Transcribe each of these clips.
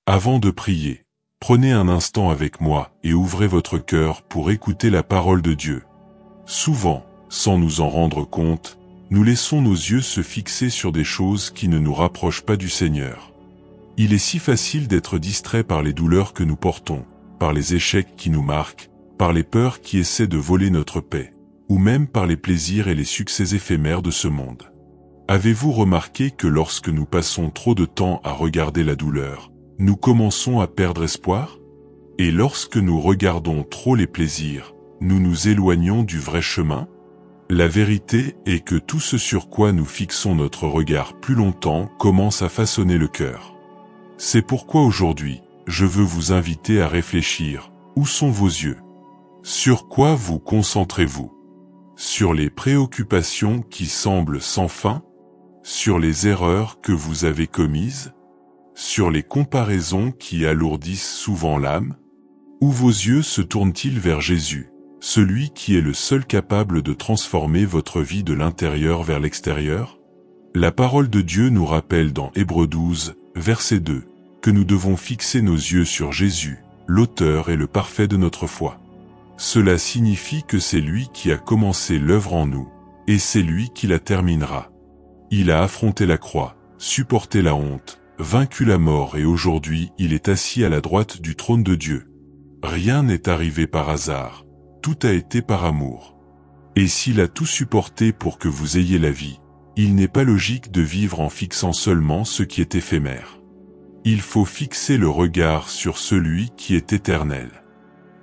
Avant de prier, prenez un instant avec moi et ouvrez votre cœur pour écouter la parole de Dieu. Souvent, sans nous en rendre compte, nous laissons nos yeux se fixer sur des choses qui ne nous rapprochent pas du Seigneur. Il est si facile d'être distrait par les douleurs que nous portons, par les échecs qui nous marquent, par les peurs qui essaient de voler notre paix, ou même par les plaisirs et les succès éphémères de ce monde. Avez-vous remarqué que lorsque nous passons trop de temps à regarder la douleur, nous commençons à perdre espoir? Et lorsque nous regardons trop les plaisirs, nous nous éloignons du vrai chemin? La vérité est que tout ce sur quoi nous fixons notre regard plus longtemps commence à façonner le cœur. C'est pourquoi aujourd'hui, je veux vous inviter à réfléchir. Où sont vos yeux? Sur quoi vous concentrez-vous? Sur les préoccupations qui semblent sans fin? Sur les erreurs que vous avez commises? Sur les comparaisons qui alourdissent souvent l'âme? Ou vos yeux se tournent-ils vers Jésus, celui qui est le seul capable de transformer votre vie de l'intérieur vers l'extérieur? La parole de Dieu nous rappelle dans Hébreux 12, verset 2, que nous devons fixer nos yeux sur Jésus, l'auteur et le parfait de notre foi. Cela signifie que c'est lui qui a commencé l'œuvre en nous, et c'est lui qui la terminera. Il a affronté la croix, supporté la honte, vaincu la mort et aujourd'hui il est assis à la droite du trône de Dieu. Rien n'est arrivé par hasard, tout a été par amour. Et s'il a tout supporté pour que vous ayez la vie, il n'est pas logique de vivre en fixant seulement ce qui est éphémère. Il faut fixer le regard sur celui qui est éternel.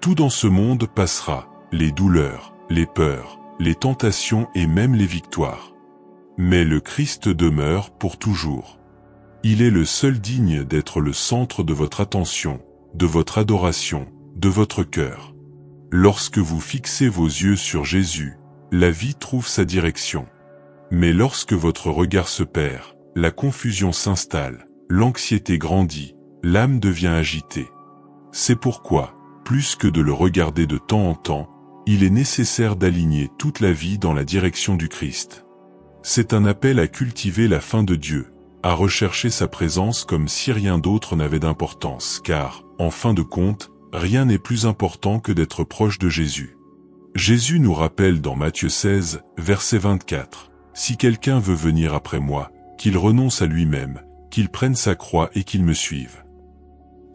Tout dans ce monde passera, les douleurs, les peurs, les tentations et même les victoires. Mais le Christ demeure pour toujours. Il est le seul digne d'être le centre de votre attention, de votre adoration, de votre cœur. Lorsque vous fixez vos yeux sur Jésus, la vie trouve sa direction. Mais lorsque votre regard se perd, la confusion s'installe, l'anxiété grandit, l'âme devient agitée. C'est pourquoi, plus que de le regarder de temps en temps, il est nécessaire d'aligner toute la vie dans la direction du Christ. C'est un appel à cultiver la faim de Dieu, à rechercher sa présence comme si rien d'autre n'avait d'importance, car, en fin de compte, rien n'est plus important que d'être proche de Jésus. Jésus nous rappelle dans Matthieu 16, verset 24, « Si quelqu'un veut venir après moi, qu'il renonce à lui-même, qu'il prenne sa croix et qu'il me suive. »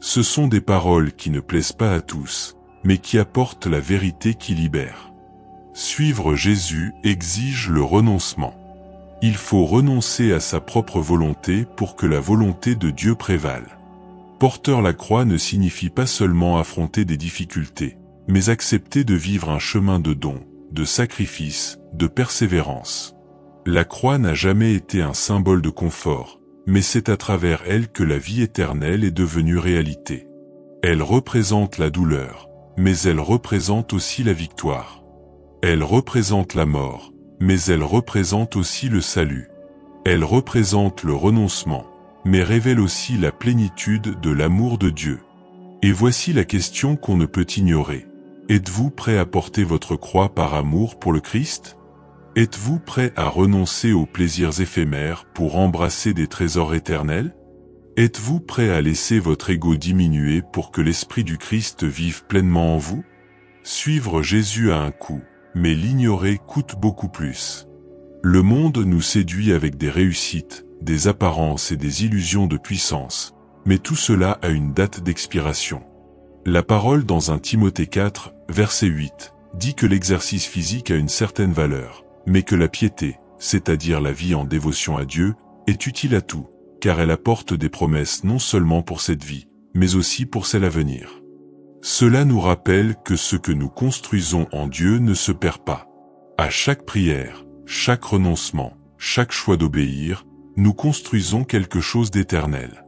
Ce sont des paroles qui ne plaisent pas à tous, mais qui apportent la vérité qui libère. Suivre Jésus exige le renoncement. Il faut renoncer à sa propre volonté pour que la volonté de Dieu prévale. Porter la croix ne signifie pas seulement affronter des difficultés, mais accepter de vivre un chemin de don, de sacrifice, de persévérance. La croix n'a jamais été un symbole de confort, mais c'est à travers elle que la vie éternelle est devenue réalité. Elle représente la douleur, mais elle représente aussi la victoire. Elle représente la mort, mais elle représente aussi le salut. Elle représente le renoncement, mais révèle aussi la plénitude de l'amour de Dieu. Et voici la question qu'on ne peut ignorer. Êtes-vous prêt à porter votre croix par amour pour le Christ? Êtes-vous prêt à renoncer aux plaisirs éphémères pour embrasser des trésors éternels? Êtes-vous prêt à laisser votre ego diminuer pour que l'Esprit du Christ vive pleinement en vous? Suivre Jésus a un coût, mais l'ignorer coûte beaucoup plus. Le monde nous séduit avec des réussites, des apparences et des illusions de puissance, mais tout cela a une date d'expiration. La parole dans 1 Timothée 4, verset 8, dit que l'exercice physique a une certaine valeur, mais que la piété, c'est-à-dire la vie en dévotion à Dieu, est utile à tout, car elle apporte des promesses non seulement pour cette vie, mais aussi pour celle à venir. Cela nous rappelle que ce que nous construisons en Dieu ne se perd pas. À chaque prière, chaque renoncement, chaque choix d'obéir, nous construisons quelque chose d'éternel.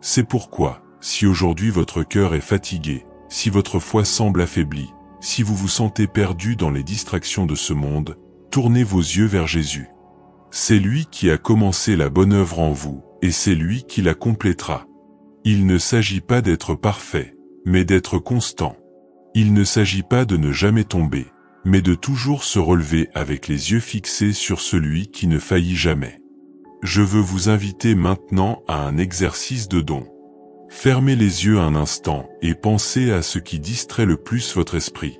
C'est pourquoi, si aujourd'hui votre cœur est fatigué, si votre foi semble affaiblie, si vous vous sentez perdu dans les distractions de ce monde, tournez vos yeux vers Jésus. C'est lui qui a commencé la bonne œuvre en vous, et c'est lui qui la complétera. Il ne s'agit pas d'être parfait, mais d'être constant. Il ne s'agit pas de ne jamais tomber, mais de toujours se relever avec les yeux fixés sur celui qui ne faillit jamais. Je veux vous inviter maintenant à un exercice de don. Fermez les yeux un instant et pensez à ce qui distrait le plus votre esprit.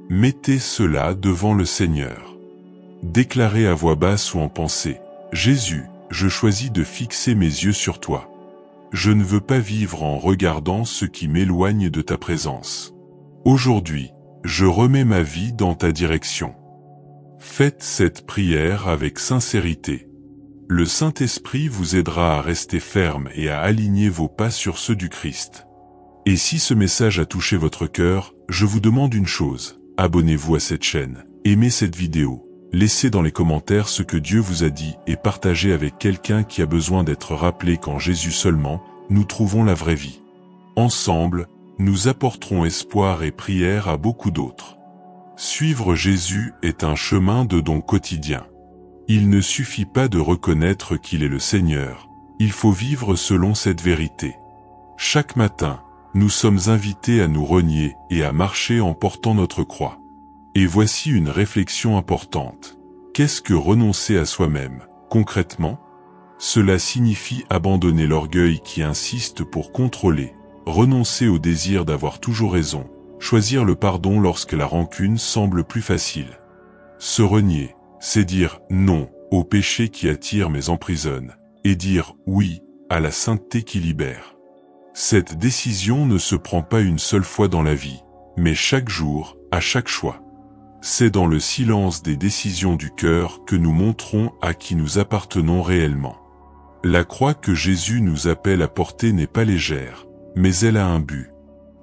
Mettez cela devant le Seigneur. Déclarez à voix basse ou en pensée, « Jésus, je choisis de fixer mes yeux sur toi. Je ne veux pas vivre en regardant ce qui m'éloigne de ta présence. Aujourd'hui, je remets ma vie dans ta direction. » Faites cette prière avec sincérité. Le Saint-Esprit vous aidera à rester ferme et à aligner vos pas sur ceux du Christ. Et si ce message a touché votre cœur, je vous demande une chose, abonnez-vous à cette chaîne, aimez cette vidéo, laissez dans les commentaires ce que Dieu vous a dit et partagez avec quelqu'un qui a besoin d'être rappelé qu'en Jésus seulement, nous trouvons la vraie vie. Ensemble, nous apporterons espoir et prière à beaucoup d'autres. Suivre Jésus est un chemin de don quotidien. Il ne suffit pas de reconnaître qu'il est le Seigneur, il faut vivre selon cette vérité. Chaque matin, nous sommes invités à nous renier et à marcher en portant notre croix. Et voici une réflexion importante. Qu'est-ce que renoncer à soi-même, concrètement? Cela signifie abandonner l'orgueil qui insiste pour contrôler, renoncer au désir d'avoir toujours raison, choisir le pardon lorsque la rancune semble plus facile. Se renier, c'est dire non au péché qui attire mais emprisonne, et dire oui à la sainteté qui libère. Cette décision ne se prend pas une seule fois dans la vie, mais chaque jour, à chaque choix. C'est dans le silence des décisions du cœur que nous montrons à qui nous appartenons réellement. La croix que Jésus nous appelle à porter n'est pas légère, mais elle a un but.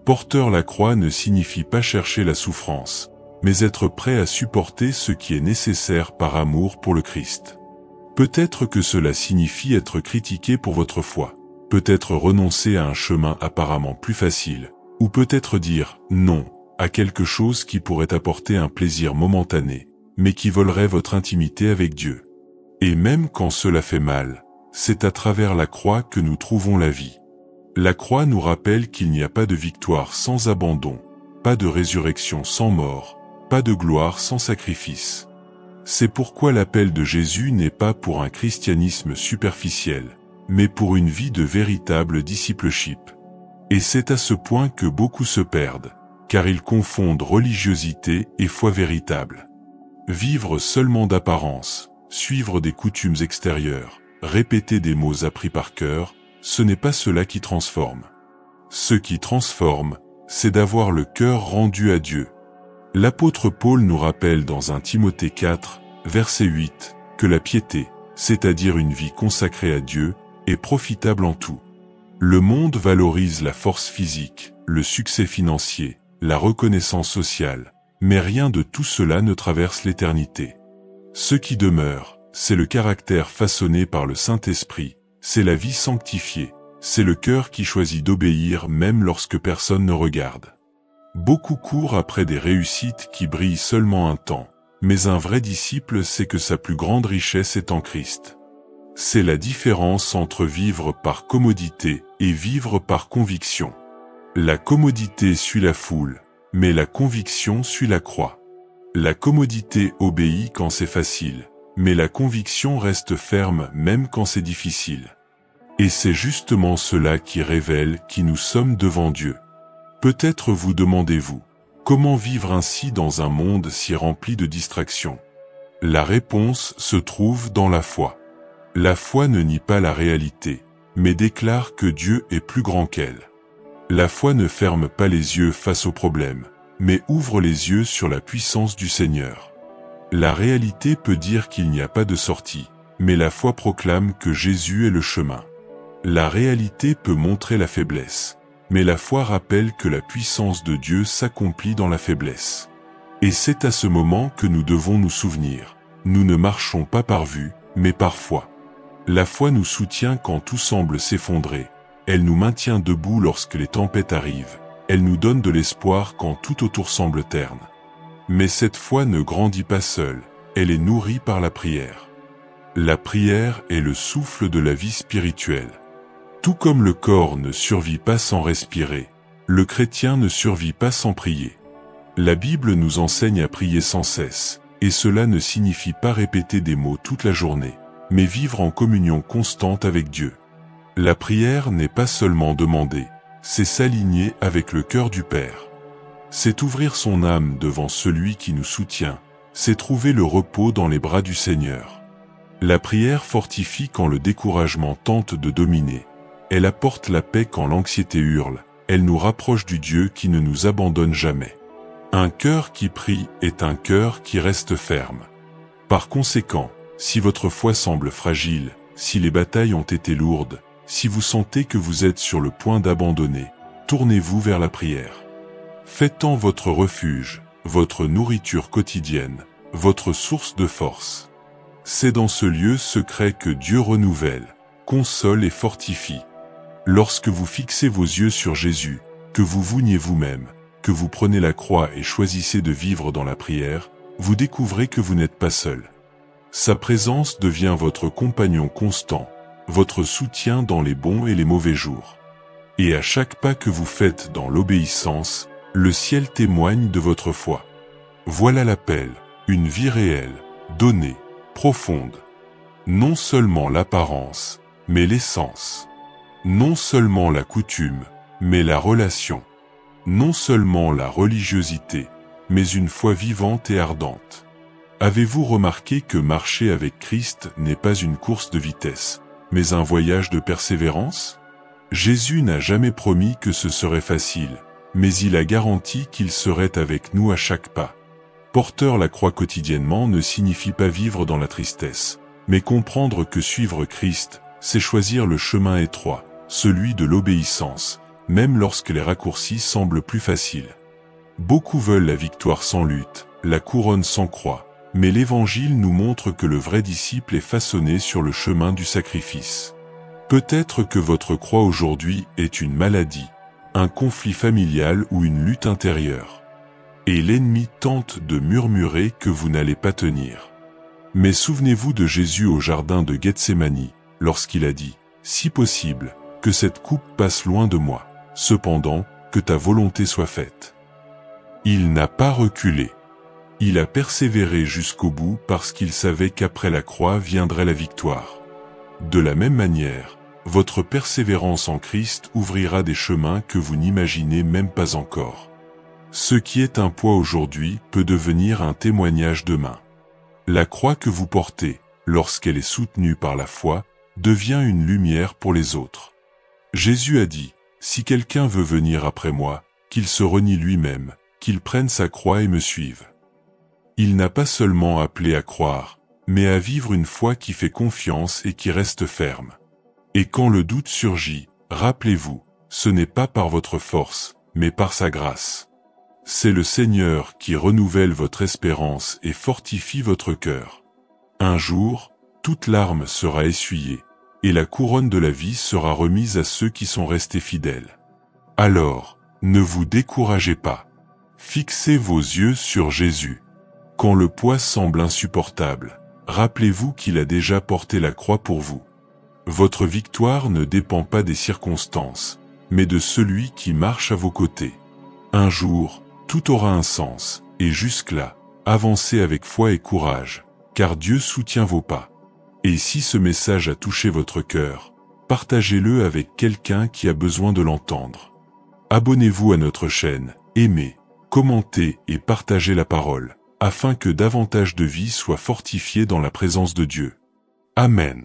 Porteur la croix ne signifie pas chercher la souffrance, mais être prêt à supporter ce qui est nécessaire par amour pour le Christ. Peut-être que cela signifie être critiqué pour votre foi, peut-être renoncer à un chemin apparemment plus facile, ou peut-être dire non à quelque chose qui pourrait apporter un plaisir momentané, mais qui volerait votre intimité avec Dieu. Et même quand cela fait mal, c'est à travers la croix que nous trouvons la vie. La croix nous rappelle qu'il n'y a pas de victoire sans abandon, pas de résurrection sans mort, pas de gloire sans sacrifice. C'est pourquoi l'appel de Jésus n'est pas pour un christianisme superficiel, mais pour une vie de véritable discipleship. Et c'est à ce point que beaucoup se perdent, car ils confondent religiosité et foi véritable. Vivre seulement d'apparence, suivre des coutumes extérieures, répéter des mots appris par cœur, ce n'est pas cela qui transforme. Ce qui transforme, c'est d'avoir le cœur rendu à Dieu. L'apôtre Paul nous rappelle dans 1 Timothée 4, verset 8, que la piété, c'est-à-dire une vie consacrée à Dieu, est profitable en tout. Le monde valorise la force physique, le succès financier, la reconnaissance sociale, mais rien de tout cela ne traverse l'éternité. Ce qui demeure, c'est le caractère façonné par le Saint-Esprit, c'est la vie sanctifiée, c'est le cœur qui choisit d'obéir même lorsque personne ne regarde. Beaucoup courent après des réussites qui brillent seulement un temps, mais un vrai disciple sait que sa plus grande richesse est en Christ. C'est la différence entre vivre par commodité et vivre par conviction. La commodité suit la foule, mais la conviction suit la croix. La commodité obéit quand c'est facile, mais la conviction reste ferme même quand c'est difficile. Et c'est justement cela qui révèle qui nous sommes devant Dieu. Peut-être vous demandez-vous, comment vivre ainsi dans un monde si rempli de distractions? La réponse se trouve dans la foi. La foi ne nie pas la réalité, mais déclare que Dieu est plus grand qu'elle. La foi ne ferme pas les yeux face aux problèmes, mais ouvre les yeux sur la puissance du Seigneur. La réalité peut dire qu'il n'y a pas de sortie, mais la foi proclame que Jésus est le chemin. La réalité peut montrer la faiblesse, mais la foi rappelle que la puissance de Dieu s'accomplit dans la faiblesse. Et c'est à ce moment que nous devons nous souvenir, nous ne marchons pas par vue, mais par foi. La foi nous soutient quand tout semble s'effondrer, elle nous maintient debout lorsque les tempêtes arrivent, elle nous donne de l'espoir quand tout autour semble terne. Mais cette foi ne grandit pas seule, elle est nourrie par la prière. La prière est le souffle de la vie spirituelle. Tout comme le corps ne survit pas sans respirer, le chrétien ne survit pas sans prier. La Bible nous enseigne à prier sans cesse, et cela ne signifie pas répéter des mots toute la journée, mais vivre en communion constante avec Dieu. La prière n'est pas seulement demander, c'est s'aligner avec le cœur du Père. C'est ouvrir son âme devant celui qui nous soutient, c'est trouver le repos dans les bras du Seigneur. La prière fortifie quand le découragement tente de dominer. Elle apporte la paix quand l'anxiété hurle, elle nous rapproche du Dieu qui ne nous abandonne jamais. Un cœur qui prie est un cœur qui reste ferme. Par conséquent, si votre foi semble fragile, si les batailles ont été lourdes, si vous sentez que vous êtes sur le point d'abandonner, tournez-vous vers la prière. Faites-en votre refuge, votre nourriture quotidienne, votre source de force. C'est dans ce lieu secret que Dieu renouvelle, console et fortifie. Lorsque vous fixez vos yeux sur Jésus, que vous vous niez vous-même, que vous prenez la croix et choisissez de vivre dans la prière, vous découvrez que vous n'êtes pas seul. Sa présence devient votre compagnon constant, votre soutien dans les bons et les mauvais jours. Et à chaque pas que vous faites dans l'obéissance, le ciel témoigne de votre foi. Voilà l'appel, une vie réelle, donnée, profonde. Non seulement l'apparence, mais l'essence. Non seulement la coutume, mais la relation. Non seulement la religiosité, mais une foi vivante et ardente. Avez-vous remarqué que marcher avec Christ n'est pas une course de vitesse, mais un voyage de persévérance? Jésus n'a jamais promis que ce serait facile, mais il a garanti qu'il serait avec nous à chaque pas. Porter la croix quotidiennement ne signifie pas vivre dans la tristesse, mais comprendre que suivre Christ, c'est choisir le chemin étroit, celui de l'obéissance, même lorsque les raccourcis semblent plus faciles. Beaucoup veulent la victoire sans lutte, la couronne sans croix, mais l'Évangile nous montre que le vrai disciple est façonné sur le chemin du sacrifice. Peut-être que votre croix aujourd'hui est une maladie, un conflit familial ou une lutte intérieure. Et l'ennemi tente de murmurer que vous n'allez pas tenir. Mais souvenez-vous de Jésus au jardin de Gethsémani, lorsqu'il a dit « Si possible, que cette coupe passe loin de moi, cependant, que ta volonté soit faite. » Il n'a pas reculé. Il a persévéré jusqu'au bout parce qu'il savait qu'après la croix viendrait la victoire. De la même manière, votre persévérance en Christ ouvrira des chemins que vous n'imaginez même pas encore. Ce qui est un poids aujourd'hui peut devenir un témoignage demain. La croix que vous portez, lorsqu'elle est soutenue par la foi, devient une lumière pour les autres. Jésus a dit, « Si quelqu'un veut venir après moi, qu'il se renie lui-même, qu'il prenne sa croix et me suive. » Il n'a pas seulement appelé à croire, mais à vivre une foi qui fait confiance et qui reste ferme. Et quand le doute surgit, rappelez-vous, ce n'est pas par votre force, mais par sa grâce. C'est le Seigneur qui renouvelle votre espérance et fortifie votre cœur. Un jour, toute larme sera essuyée, et la couronne de la vie sera remise à ceux qui sont restés fidèles. Alors, ne vous découragez pas. Fixez vos yeux sur Jésus. Quand le poids semble insupportable, rappelez-vous qu'il a déjà porté la croix pour vous. Votre victoire ne dépend pas des circonstances, mais de celui qui marche à vos côtés. Un jour, tout aura un sens, et jusque-là, avancez avec foi et courage, car Dieu soutient vos pas. Et si ce message a touché votre cœur, partagez-le avec quelqu'un qui a besoin de l'entendre. Abonnez-vous à notre chaîne, aimez, commentez et partagez la parole, afin que davantage de vies soient fortifiées dans la présence de Dieu. Amen.